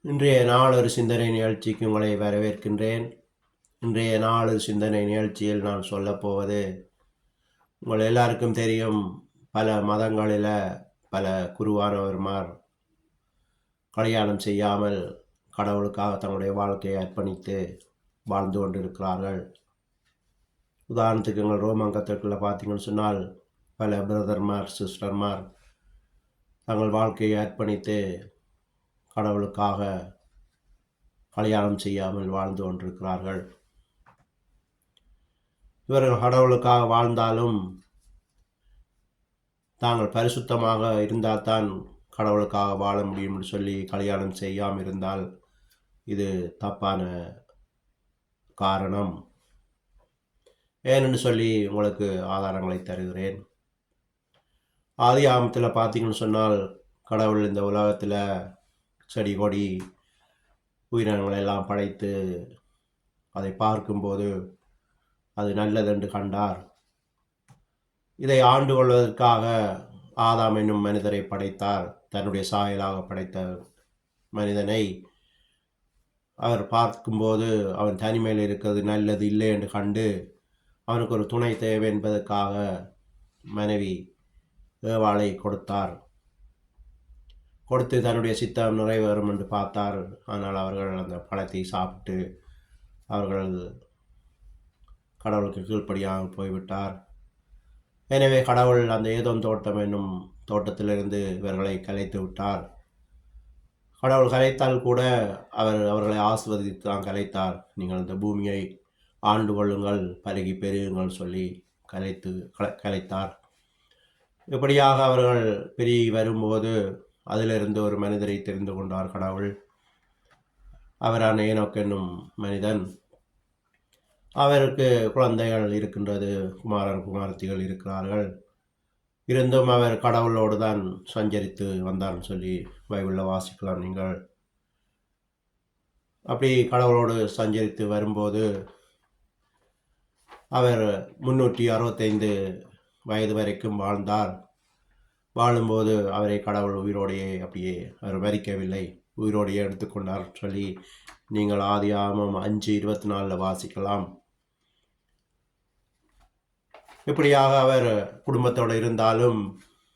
இன்றைய நாளொரு சிந்தனை நிகழ்ச்சிக்கு உங்களை வரவேற்கின்றேன். இன்றைய நாளொரு சிந்தனை நிகழ்ச்சியில் நான் சொல்லப்போவது, உங்கள் எல்லாருக்கும் தெரியும், பல மதங்களில் பல குருவானவர்மார் கல்யாணம் செய்யாமல் கடவுளுக்காக தங்களுடைய வாழ்க்கையை அர்ப்பணித்து வாழ்ந்து கொண்டிருக்கிறார்கள். உதாரணத்துக்கு எங்கள் ரோமன் கத்தோலிக்கில் பார்த்தீங்கன்னு சொன்னால், பல பிரதர்மார் சிஸ்டர்மார் தங்கள் வாழ்க்கையை அர்ப்பணித்து கடவுளுக்காக கல்யாணம் செய்யாமல் வாழ்ந்து கொண்டிருக்கிறார்கள். இவர்கள் கடவுளுக்காக வாழ்ந்தாலும் தாங்கள் பரிசுத்தமாக இருந்தால்தான் கடவுளுக்காக வாழ முடியும் என்று சொல்லி கல்யாணம் செய்யாமல் இருந்தால் இது தப்பான காரணம். ஏனென்று சொல்லி உங்களுக்கு ஆதாரங்களை தருகிறேன். ஆதி ஆகமத்தில் பார்த்தீங்கன்னு சொன்னால், கடவுள் இந்த உலகத்தில் செடி கொடி உயிரினங்களை எல்லாம் படைத்து அதை பார்க்கும்போது அது நல்லதென்று கண்டார். இதை ஆண்டு கொள்வதற்காக ஆதாம் என்னும் மனிதரை படைத்தார். தன்னுடைய சாயலாக படைத்த மனிதனை அவர் பார்க்கும்போது அவன் தனிமையில் இருக்கிறது நல்லது இல்லை என்று கண்டு அவனுக்கு ஒரு துணை தேவை என்பதற்காக மனைவி ஏவாளை கொடுத்தார். கொடுத்து தன்னுடைய சித்தம் நிறைவேறும் என்று பார்த்தார். ஆனால் அவர்கள் அந்த பழத்தை சாப்பிட்டு அவர்கள் கடவுளுக்கு கீழ்ப்படியாமல் போய்விட்டார். எனவே கடவுள் அந்த ஏதோம் தோட்டம் என்னும் தோட்டத்திலிருந்து இவர்களை கலைத்து விட்டார். கடவுள் கலைத்தால் கூட அவர்களை ஆசிர்வதித்து தான் கலைத்தார். நீங்கள் இந்த பூமியை ஆண்டு கொள்ளுங்கள், பருகி பெருகுங்கள் சொல்லி கலைத்தார். இப்படியாக அவர்கள் பெருகி வரும்போது அதிலிருந்து ஒரு மனிதரை தெரிந்து கொண்டார் கடவுள். அவரான ஏனோக் என்னும் மனிதன். அவருக்கு குழந்தைகள் இருக்கின்றது, குமாரன் குமாரத்திகள் இருக்கிறார்கள். இருந்தும் அவர் கடவுளோடு தான் சஞ்சரித்து வந்தார்னு சொல்லி பைபிளில் வாசிக்கலாம் நீங்கள். அப்படி கடவுளோடு சஞ்சரித்து வரும்போது அவர் 365 வயது வரைக்கும் வாழ்ந்தார். வாழும்போது அவரை கடவுள் உயிரோடையே அப்படியே அவர் மரிக்கவில்லை, உயிரோடையே எடுத்துக்கொண்டார் சொல்லி நீங்கள் ஆதியாகமம் 5:24 வாசிக்கலாம். இப்படியாக அவர் குடும்பத்தோடு இருந்தாலும்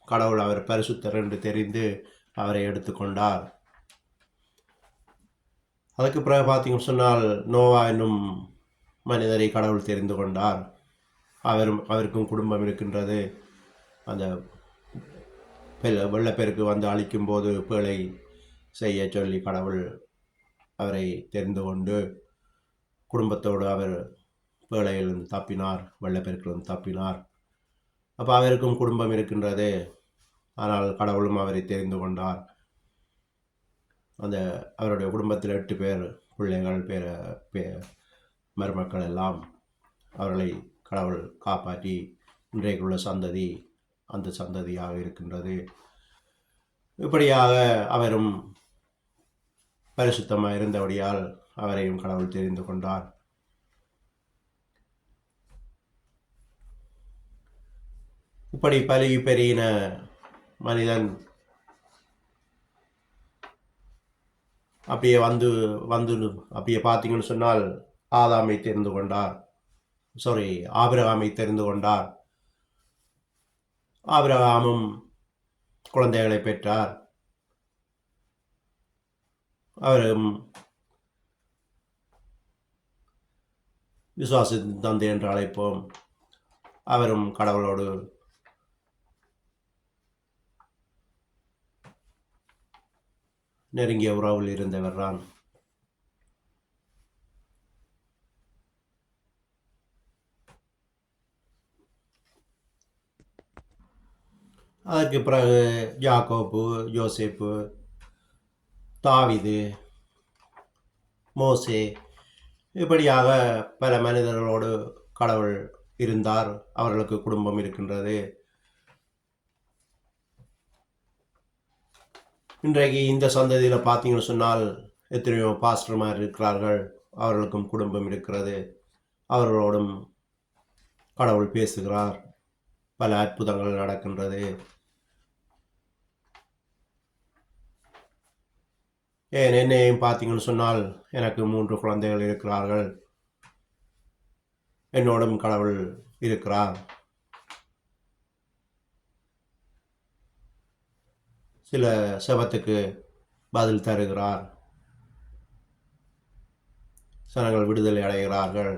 கடவுள் அவர் பரிசுத்தர் என்று தெரிந்து அவரை எடுத்துக்கொண்டார். அதுக்கு பிறகு பார்த்தீங்கன்னு சொன்னால், நோவா என்னும் மனிதரை கடவுள் தெரிந்து கொண்டார். அவருக்கும் குடும்பம் இருக்கின்றது. அந்த வெள்ளப்பெருக்கு வந்து அழிக்கும் போது பேழை செய்ய சொல்லி கடவுள் அவரை தெரிந்து கொண்டு குடும்பத்தோடு அவர் பேழையிலிருந்து தப்பினார், வெள்ளப்பெருக்கிலிருந்து தப்பினார். அப்போ அவருக்கும் குடும்பம் இருக்கின்றது. ஆனால் கடவுளும் அவரை தெரிந்து கொண்டார். அந்த அவருடைய குடும்பத்தில் 8 பேர் பிள்ளைகள், மருமக்கள் எல்லாம். அவர்களை கடவுள் காப்பாற்றி இன்றைக்குள்ள சந்ததி அந்த சந்ததியாக இருக்கின்றது. இப்படியாக அவரும் பரிசுத்தமாக இருந்தபடியால் அவரையும் கடவுள் தெரிந்து கொண்டார். இப்படி பலுகி பெருகின மனிதன் அப்படியே வந்து அப்படியே பார்த்தீங்கன்னு சொன்னால் ஆதாமை தெரிந்து கொண்டார். ஆபிரகாமை தெரிந்து கொண்டார். ஆபிரகாமும் குழந்தைகளை பெற்றார். அவரும் விசுவாசத்தின் தந்தை என்று அழைப்போம். அவரும் கடவுளோடு நெருங்கிய உறவில் இருந்தவர் தான். அதற்கு பிறகு யாக்கோபு, யோசேப்பு, தாவீது, மோசே, இப்படியாக பல மனிதர்களோடு கடவுள் இருந்தார். அவர்களுக்கு குடும்பம் இருக்கின்றது. இன்றைக்கு இந்த சந்ததியில் பார்த்தீங்கன்னு சொன்னால் எத்தனையோ பாஸ்டர்மார் இருக்கிறார்கள். அவர்களுக்கும் குடும்பம் இருக்கிறது. அவர்களோடும் கடவுள் பேசுகிறார். பல அற்புதங்கள் நடக்கின்றது. ஏன் என்னையும் பார்த்தீங்கன்னு சொன்னால் எனக்கு 3 குழந்தைகள் இருக்கிறார்கள். என்னோடும் கடவுள் இருக்கிறார். சில செபத்துக்கு பதில் தருகிறார். ஜனங்கள் விடுதலை அடைகிறார்கள்.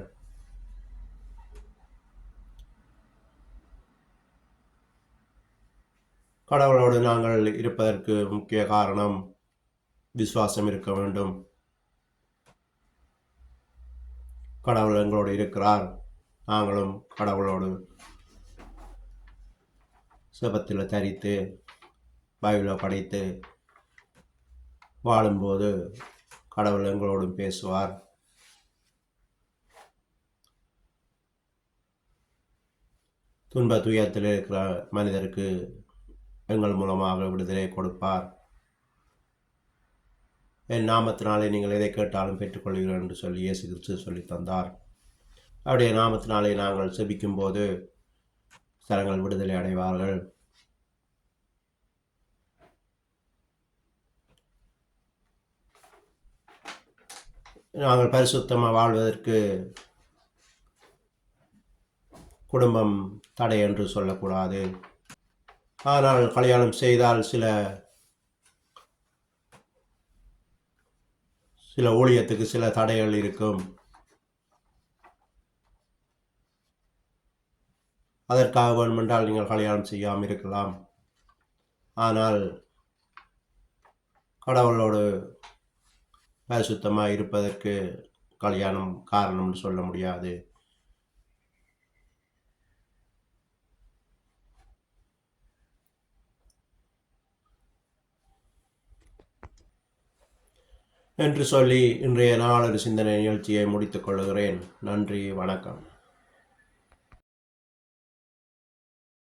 கடவுளோடு நாங்கள் இருப்பதற்கு முக்கிய காரணம் விசுவாசம் இருக்க வேண்டும். கடவுள் எங்களோடு இருக்கிறார். நாங்களும் கடவுளோடு செபத்தில் தரித்து பைபிளை படித்து வாழும்போது கடவுள் எங்களோடும் பேசுவார். துன்ப துயரத்தில் இருக்கிற மனிதருக்கு எங்கள் மூலமாக விடுதலை கொடுப்பார். என் நாமத்தினாலே நீங்கள் எதை கேட்டாலும் பெற்றுக்கொள்கிறீர்கள் என்று சொல்லி இயேசு கிறிஸ்து சொல்லி தந்தார். அவருடைய நாமத்தினாலே நாங்கள் செபிக்கும் போது ஜனங்கள் விடுதலை அடைவார்கள். நாங்கள் பரிசுத்தமாக வாழ்வதற்கு குடும்பம் தடை என்று சொல்லக்கூடாது. ஆனால் கல்யாணம் செய்தால் சில ஊழியத்துக்கு சில தடைகள் இருக்கும். அதற்காக வேண்டுமென்றால் நீங்கள் கல்யாணம் செய்யாமல் இருக்கலாம். ஆனால் கடவுளோடு பரிசுத்தமாக இருப்பதற்கு கல்யாணம் காரணம்னு சொல்ல முடியாது. என்று சொல்லி இன்றைய நாளொரு சிந்தனை நிகழ்ச்சியை முடித்துக் கொள்கிறேன். நன்றி, வணக்கம்.